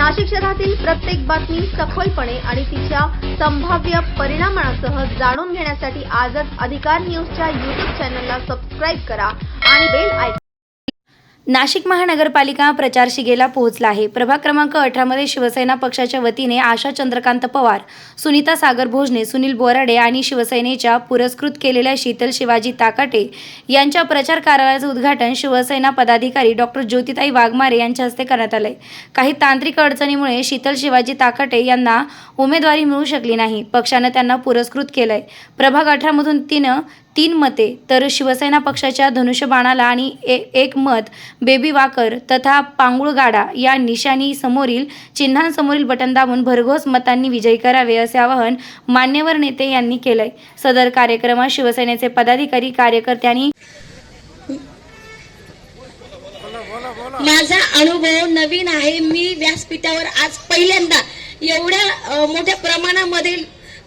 नाशिक शहरातील प्रत्येक बातमी सखोलपणे आणि तिच्या संभाव्य परिणामांसह जाणून घेण्यासाठी आजच अधिकार न्यूजच्या YouTube चॅनलला सबस्क्राइब करा आणि बेल आयकॉन। नाशिक महानगरपालिका प्रचार शिगेला पोहोचला आहे। प्रभाग क्रमांक 18 मध्ये शिवसेना पक्षाच्या वतीने आशा चंद्रकांत पवार, सुनीता सागर भोजने, सुनील बोराडे आणि शिवसेनेच्या पुरस्कृत केलेल्या शीतल शिवाजी ताकाटे यांच्या प्रचार कार्यालयाचे उद्घाटन शिवसेना पदाधिकारी डॉक्टर ज्योतिताई वाघमारे यांच्या हस्ते करण्यात आले। काही तांत्रिक अडचणीमुळे शीतल शिवाजी ताकाटे यांना उमेदवारी मिळू शकली नाही। पक्षाने त्यांना पुरस्कृत केले। प्रभाग 18 मधून 3 मते तर शिवसेना पक्षाच्या धनुष्यबाणाला आणि एक मत बेबी वाकर तथा पांगुळगाडा या निशाणी समोरील चिन्हांसमोरील बटन दाबून भरघोस मतांनी विजयी करावे असे आवाहन मान्यवर नेते यांनी केले। सदर कार्यक्रमात शिवसेनेचे पदाधिकारी कार्यकर्त्यांनी माझा अनुभव नवीन आहे। मी व्यासपीठावर आज पहिल्यांदा एवढ्या मोठ्या प्रमाणामध्ये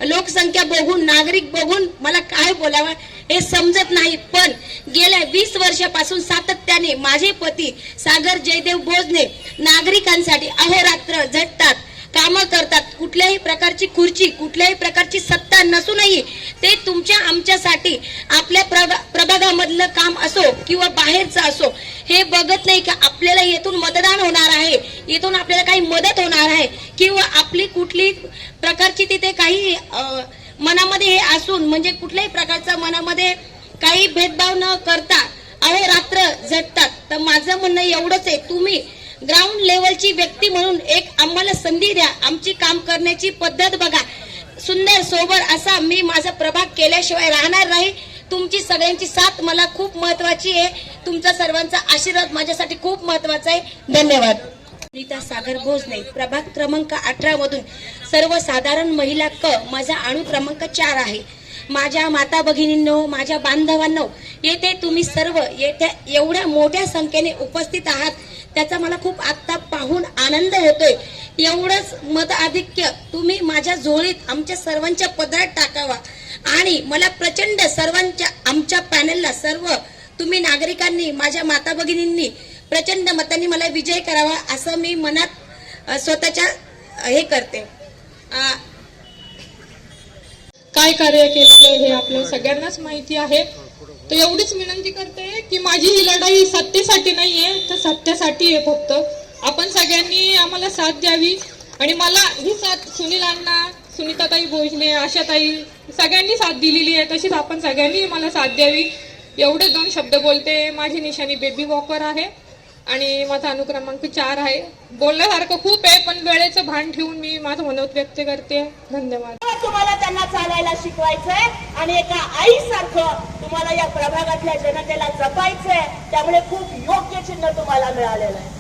लोकसंख्या बघून, नागरिक बघून मला काय बोलावं हे समजत नाही। पण गेल्या 20 वर्षापासून सातत्याने माझे पती सागर जयदेव भोजने नागरिकांसाठी अहोरात्र झटतात, कामं करतात। कुठल्याही प्रकारची खुर्ची, कुठल्याही प्रकारची सत्ता नसूनही ते तुमच्या आमच्यासाठी आपल्या प्रभागामधलं काम असो किंवा बाहेरचं असो हे बघत नाही की आपल्याला येथून मतदान होणार आहे, येथून आपल्याला काही मदत होणार आहे किंवा आपली कुठली प्रकारची तिथे काही मनामध्ये हे असून म्हणजे कुठल्याही प्रकारचा मनामध्ये काही भेदभाव न करता अहोरात्र झटतात। तर माझं म्हणणं एवढंच आहे, तुम्ही ग्राउंड लेवलची व्यक्ती म्हणून एक आम्हाला संधी द्या, आमची काम करण्याची पद्धत बघा। सुंदर सोबर असा मी माझा प्रभाग केल्याशिवाय राहणार नाही। तुमची सगळ्यांची साथ मला खूप महत्वाची आहे। तुमचा सर्वांचा आशीर्वाद माझ्यासाठी खूप महत्वाचा आहे। धन्यवाद। सुनीता सागर भोजने, प्रभाग क्रमांक 18 मधून सर्वसाधारण महिला क, माझा अणु क्रमांक 4 आहे। माझ्या माता भगिनींनो, माझ्या बांधवांनो, येथे तुम्ही सर्व येथे एवढ्या मोठ्या संख्येने उपस्थित आहात त्याचा मला खूप आता पाहून आनंद होतोय। एवढंच मताधिक्य तुम्ही माझ्या झोळीत आमच्या सर्वांच्या पदरात टाकावा आणि मला प्रचंड सर्वांच्या आमच्या पॅनलला सर्व तुम्ही नागरिकांनी, माझ्या माता भगिनींनी प्रचंड मतांनी मला विजय करावा असं मी मनात स्वतःच्या हे करते। काय कार्य केलेलं हे आपल्या सगळ्यांनाच माहिती आहे। तर एवढीच विनंती करते की माझी ही लढाई सत्तेसाठी नाहीये, तर सत्यासाठी आहे। फक्त आपण सगळ्यांनी आम्हाला साथ द्यावी आणि मला ही साथ सुनील अण्णा, सुनीताताई भोजने, आशाताई सगळ्यांनी साथ दिलेली आहे, तशीच आपण सगळ्यांनी मला साथ द्यावी। एवढे 2 शब्द बोलते। माझी निशाणी बेबी वॉकर आहे आणि माझा अनुक्रमांक 4 आहे। बोलण्यासारखं खूप आहे पण वेळेचं भान ठेवून मी माझं मनोगत व्यक्त करते। धन्यवाद। तुम्हाला त्यांना चालायला शिकवायचंय आणि एका आईसारखं तुम्हाला या प्रभागातल्या जनतेला जपायचंय। त्यामुळे खूप योग्य चिन्ह तुम्हाला मिळालेलं आहे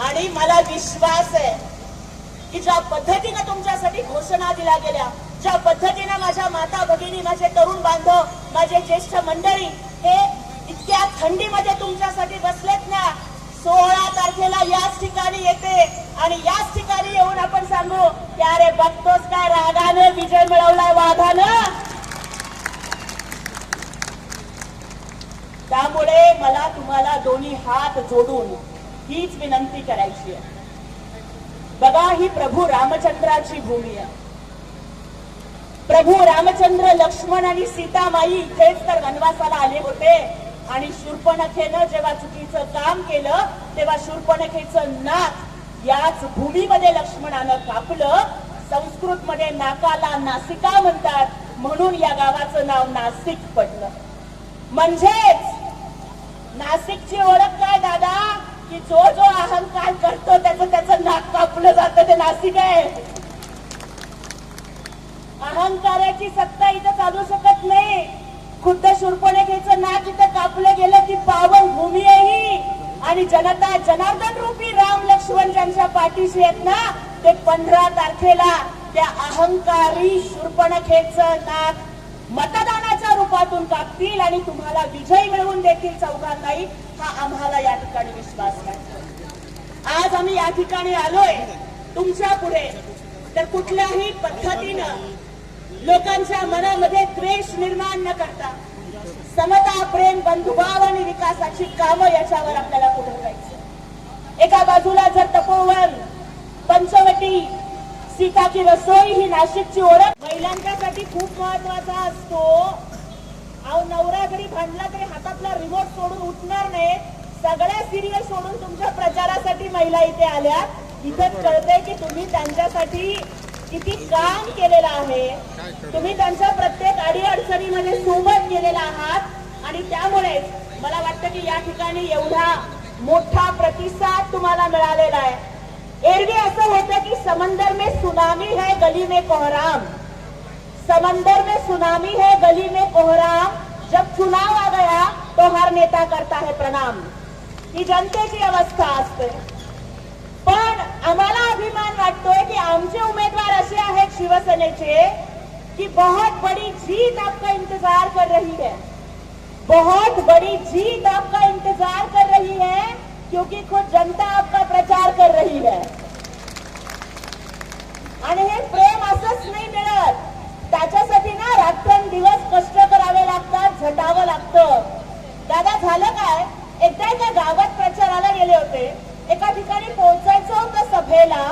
आणि मला विश्वास आहे की ज्या पद्धतीने तुमच्यासाठी घोषणा दिल्या गेल्या, ज्या पद्धतीने माझ्या माता भगिनी, माझे तरुण बांधव, माझे ज्येष्ठ मंडळी हे इतक्या थंडीमध्ये तुमच्यासाठी बसलेत ना, 16 तारखेला याच ठिकाणी येते आणि याच ठिकाणी येऊन आपण सांगू की अरे बघतोस काय रागानं विजय मिळवलाय वाघानं। त्यामुळे मला तुम्हाला दोन्ही हात जोडून हीच विनंती करायची आहे। बघा, ही प्रभू रामचंद्राची भूमी आहे। प्रभू रामचंद्र, लक्ष्मण आणि सीतामाई इथेच तर वनवासाला आले होते आणि शूर्पणखेनं जेव्हा चुकीचं काम केलं तेव्हा शूर्पणखेचं नाक याच भूमीमध्ये लक्ष्मणानं कापलं। संस्कृत मध्ये नाकाला नासिका म्हणतात, म्हणून या गावाचं नाव नाशिक पडलं। म्हणजेच नाशिकची ओळख काय दादा, की जो जो अहंकार करतो त्याचं नाक कापलं जातं, ते नाशिक आहे। अहंकाराची सत्ता इथं चालू शकत नाही। खुद्द शूर्पणखेचं नाक इथं कापलं गेलं ती पावन भूमी आहे ही आणि जनता जनार्दन रूपी राम लक्ष्मण ज्यांच्या पाठीशी आहेत ना, ते 15 तारखेला त्या अहंकारी शूर्पणखेचं नाक मतदानाच्या रूपातून कापतील आणि तुम्हाला विजय मिळवून देतील चौघांनाही, हा आम्हाला या ठिकाणी विश्वास वाटतो। आज आम्ही या ठिकाणी आलोय तुमच्या पुढे तर कुठल्याही पद्धतीनं लोकांच्या मनामध्ये द्वेष निर्माण न करता समता, प्रेम, बंधुभाव आणि विकासाची कामं याच्यावर आपल्याला पुढे जायचं। एका बाजूला जर सीता की रसोई ही नाशिकची ओळख महिलांच्यासाठी खूप महत्वाचा असतो. अहो नवरा जरी भांडला तरी हातातला रिमोट सोडून उठणार नाही. सगळ्या सिरियल सोडून तुमच्या प्रचारासाठी महिला इथे आल्या. इथेच कळतंय की तुम्ही त्यांच्यासाठी किती काम केलेलं आहे. तुम्ही त्यांच्या प्रत्येक अडीअडचणीमध्ये सोबत गेलेला आहात आणि त्यामुळे मला वाटतं की या ठिकाणी एवढा मोठा प्रतिसाद तुम्हाला मिळालेला आहे. एरवी असं होतं की समंदर में सुनामी है गली में कोहराम, समंदर में सुनामी है गली में कोहराम, जब चुनाव आ गया तो हर नेता करता है प्रणाम. ही जनतेची अवस्था असते. पण आम्हाला अभिमान वाटतोय की आमचे उमेदवार असे आहेत शिवसेनेचे की बहुत बड़ी जीत आपका इंतजार कर रही है, बहुत बड़ी जीत आपका इंतजार कर रही है, क्योंकि खुद जनता आपका प्रचार कर रही है. आणि हे प्रेम असंच नाही मिळत. त्याच्यासाठी ना रात्रंदिवस कष्ट करावे लागतात, झटावं लागतं. दादा झालं काय, एकदा एका गावात प्रचाराला गेले होते. एका ठिकाणी पोहोचायचं होतं सभेला.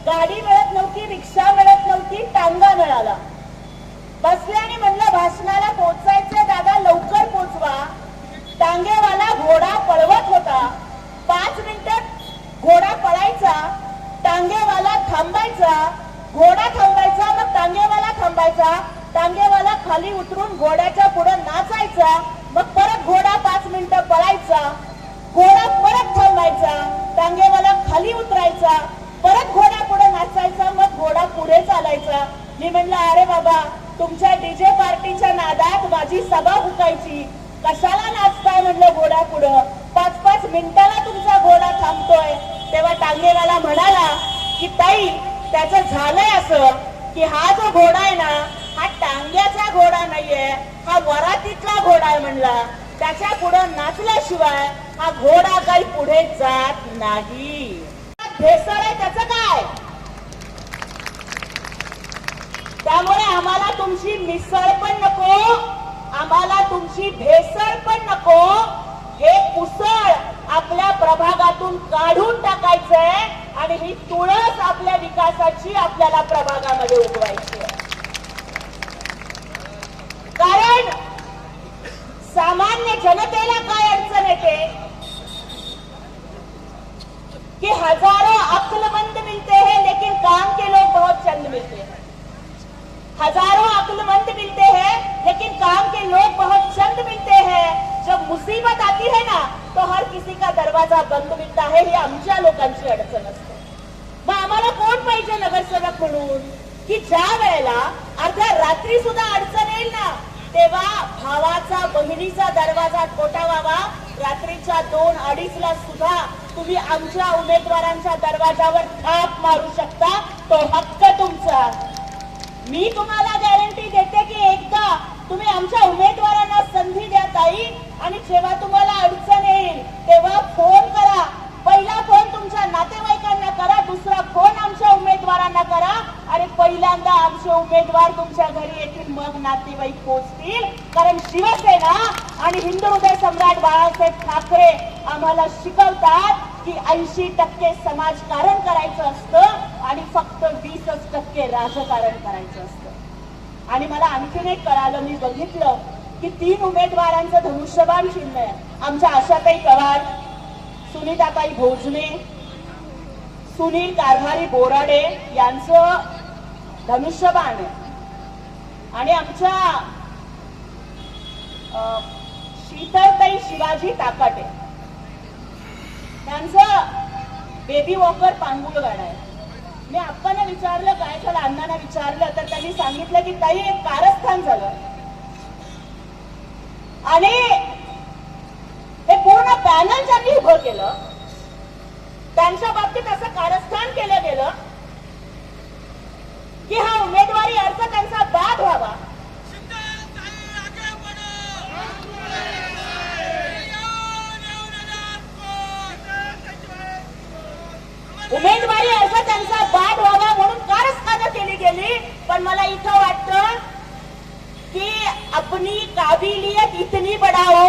गाडी मिळत नव्हती, रिक्षा मिळत नव्हती, टांगा मिळाला. बसले आणि म्हणलं भाषणाला पोहोचायचं दादा, लवकर पोहोचवा. टांगेवाला घोडा पळवत होता. 5 मिनिटात घोडा पळायचा, टांगेवाला थांबायचा, घोडा थांबायचा, मग टांगेवाला थांबायचा, टांगेवाला खाली उतरून घोड्याच्या पुढे नाचायचा, मग परत घोडा 5 मिनिटं पळायचा, घोडा परत थांबायचा, टांगेवाला खाली उतरायचा, परत घोडा पुढे नाचायचा, मग घोडा पुढे चालायचा. मी म्हणलं अरे बाबा, तुमच्या डीजे पार्टीच्या नादात माझी सभा हुकायची, कशाला नाचताय म्हणलं घोडा पुढं, 5-5 मिनिटाला तुमचा घोडा थांबतोय. तेव्हा टांगेवाला म्हणाला की ताई, त्याचं झालंय असं की हा जो घोडा आहे ना, हा टांग्याचा घोडा नाहीये, हा वरातीतला घोडा आहे म्हणला. त्याच्या पुढं नाचल्याशिवाय हा घोडा काही पुढे जात नाही. भेसळ आहे त्याचं काय. त्यामुळे आम्हाला तुमची मिसळ पण नको, आम्हाला तुमची भेसळ पण नको. हे कुसळ आपल्या प्रभागातून काढून टाकायचंय आणि ही तुळस आपल्या विकासाची आपल्याला प्रभागामध्ये उगवायची आहे. कारण सामान्य जनतेला काय अडचण येते कि हजारों अक्लमंद मिलते हैं लेकिन काम के लोग बहुत चंद मिलते हैं. हजारों अक्लमंद मिलते हैं लेकिन काम के लोग बहुत चंद मिलते हैं. जब मुसीबत आती है ना तो हर किसी का दरवाजा बंद मिलता है. ही आमच्या लोकांची अडचण असते. मग आम्हाला कोण पाहिजे नगरसेवक म्हणून की ज्या वेळेला अर्ध्या रात्री सुद्धा अडचण येईल ना, तेव्हा भावाचा बहिणीचा दरवाजा ठोठावावा. रात्रीच्या 2-2:30 ला सुद्धा तुम्ही आमच्या उमेदवारांच्या दरवाजावर थाप मारू शकता. तो हक्क तुमचा. मी तुम्हाला गॅरंटी देते की एकदा तुम्ही आमच्या उमेदवारांना संधी द्या ताई, आणि जेव्हा तुम्हाला अडचण येईल तेव्हा फोन करा. पहिला फोन तुमच्या नातेवाईकांना करा, दुसरा फोन आमच्या उमेदवारांना करा, आणि पहिल्यांदा आमचे उमेदवार तुमच्या घरी येतील, मग नातेवाईक पोहोचतील. कारण शिवसेना आणि हिंदू हृदय सम्राट बाळासाहेब ठाकरे आम्हाला शिकवतात की 80% समाजकारण करायचं असतं आणि फक्त 20% राजकारण करायचं असतं. आणि मला आणखीन एक कळालं, मी बघितलं की 3 उमेदवारांचं धनुष्यबाण चिन्ह आहे. आमच्या आशाताई पवार, सुनीताताई भोजने, सुनील कारभारी बोराडे यांचं धनुष्यबाण आहे. आणि आमच्या शीतलताई शिवाजी ताकाटे यांचं बेबी वॉकर पांगुळ गाडा आहे. मी आप्पांना विचारलं काय झालं, अण्णांना विचारलं तर त्यांनी सांगितलं की ताई एक कारस्थान झालं आणि हे पूर्ण पॅनल ज्यांनी उभं केलं त्यांच्या बाबतीत असं कारस्थान केलं गेलं की हा उमेदवारी अर्ज त्यांचा बाद व्हावा. उमेदवारी अर्ज त्यांचा बाद व्हावा म्हणून कारस्थानं केली गेली. पण मला इथं वाटतं कि अपनी काबिलियत इतनी बढ़ाओ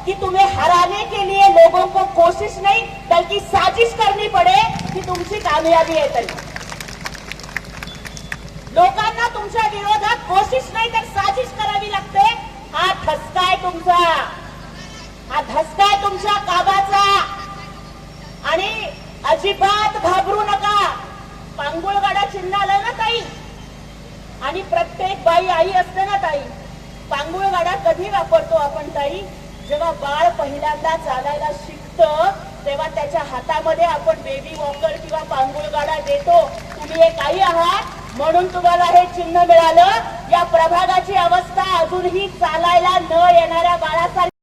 कि तुम्हें हराने के लिए लोगों को कोशिश नहीं बल्कि साजिश करनी पड़े कि तुमची कामयाबी आहे तरी. लोकांना तुमच्या विरोधात कोशिश नाही तर साजिश करावी लागते. हा धसका आहे तुमचा, हा धसका आहे तुमच्या काबाचा. आणि अजिबात घाबरू नका. पांगुळगाडा चिन्ह आलं ना ताई, आणि प्रत्येक बाई आई असते ना ताई. पांगुळगाडा कधी वापरतो आपण ताई? जेव्हा बाळ पहिल्यांदा चालायला शिकतं तेव्हा त्याच्या हातामध्ये आपण बेबी वॉकर किंवा पांगुळगाडा देतो. तुम्ही एक आई आहात म्हणून तुम्हाला हे चिन्ह मिळालं. या प्रभागाची अवस्था अजूनही चालायला न येणाऱ्या बाळासारखी